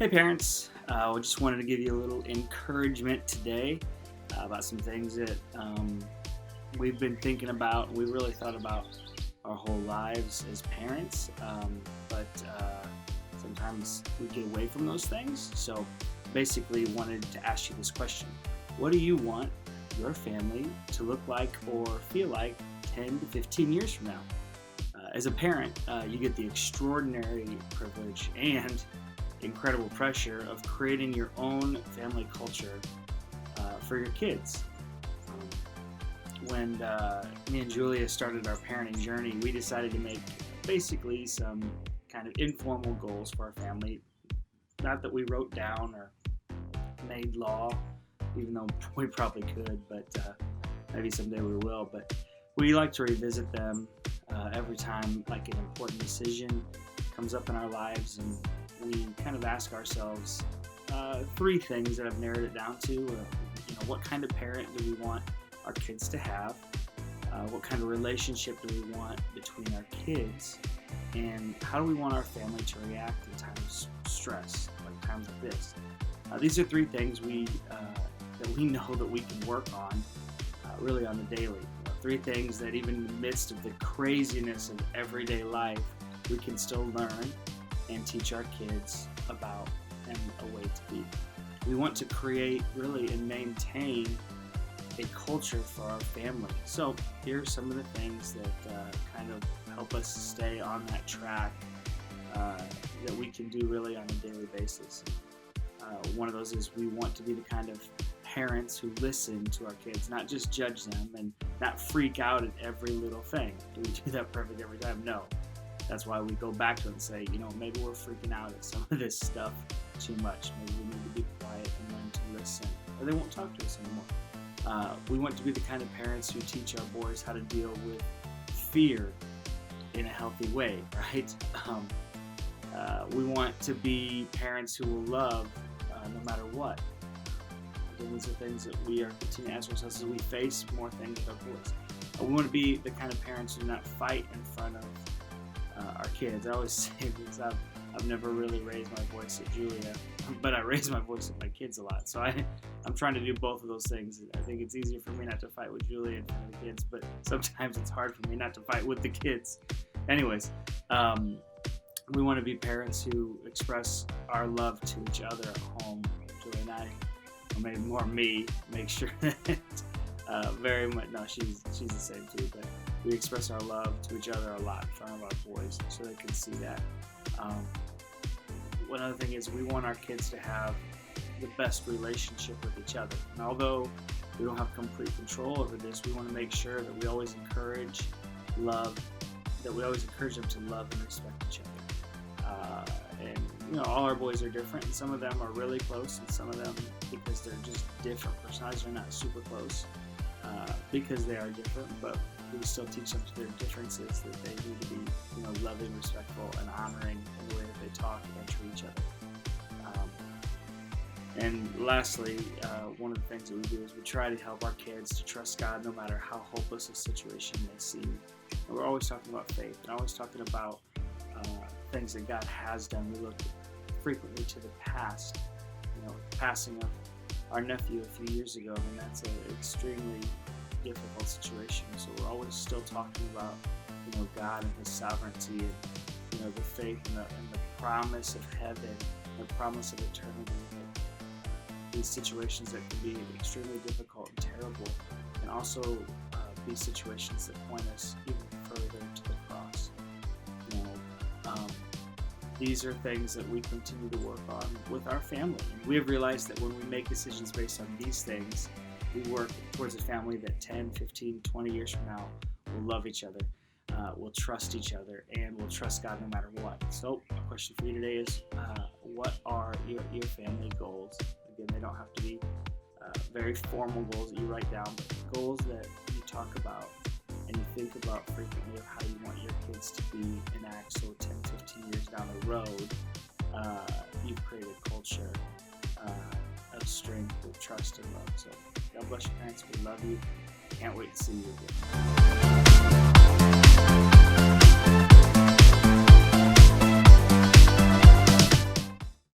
Hey parents, we just wanted to give you a little encouragement today about some things that we've been thinking about. We really thought about our whole lives as parents, but sometimes we get away from those things. So basically wanted to ask you this question. What do you want your family to look like or feel like 10 to 15 years from now? As a parent, you get the extraordinary privilege and incredible pressure of creating your own family culture for your kids. When me and Julia started our parenting journey, we decided to make basically some kind of informal goals for our family. Not that we wrote down or made law, even though we probably could, but maybe someday we will. But we like to revisit them every time like an important decision comes up in our lives, and we kind of ask ourselves three things that I've narrowed it down to. What kind of parent do we want our kids to have? What kind of relationship do we want between our kids? And how do we want our family to react in times of stress, like times like this? These are three things that we know that we can work on really on the daily. Three things that even in the midst of the craziness of everyday life, we can still learn and teach our kids about and a way to be. We want to create really and maintain a culture for our family. So here are some of the things that kind of help us stay on that track that we can do really on a daily basis. One of those is we want to be the kind of parents who listen to our kids, not just judge them and not freak out at every little thing. Do we do that perfect every time? No. That's why we go back to it and say, maybe we're freaking out at some of this stuff too much. Maybe we need to be quiet and learn to listen, or they won't talk to us anymore. We want to be the kind of parents who teach our boys how to deal with fear in a healthy way, right? We want to be parents who will love no matter what. Again, these are things that we are continuing to ask ourselves as we face more things with our boys. We want to be the kind of parents who do not fight in front of our kids. I always say this, I've never really raised my voice at Julia, but I raise my voice at my kids a lot. So I'm trying to do both of those things. I think it's easier for me not to fight with Julia in front of the kids, but sometimes it's hard for me not to fight with the kids. Anyways, we want to be parents who express our love to each other at home. Julia and I, or maybe more me, make sure that very much, no, she's the same too, but we express our love to each other a lot in front of our boys so they can see that. One other thing is we want our kids to have the best relationship with each other. And although we don't have complete control over this, we want to make sure that we always encourage love, that we always encourage them to love and respect each other. And all our boys are different, and some of them are really close, and some of them, because they're just different personalities, are not super close because they are different, but we still teach them their differences, that they need to be loving, respectful, and honoring in the way that they talk and treat each other. And lastly, one of the things that we do is we try to help our kids to trust God no matter how hopeless a situation may seem. And we're always talking about faith and always talking about things that God has done. We look frequently to the past, the passing of our nephew a few years ago. I mean, that's an extremely difficult situation. So we're always still talking about, God and His sovereignty and, the faith and the promise of heaven, the promise of eternity. These situations that can be extremely difficult and terrible can also be situations that point us even further to the cross. These are things that we continue to work on with our family. And we have realized that when we make decisions based on these things, we work towards a family that 10, 15, 20 years from now will love each other, will trust each other, and will trust God no matter what. So, a question for you today is, what are your family goals? Again, they don't have to be very formal goals that you write down, but goals that you talk about and you think about frequently of how you want your kids to be and act. So 10, 15 years down the road, you've created a culture of strength, of trust, and love. So God bless you, parents. We love you. Can't wait to see you again.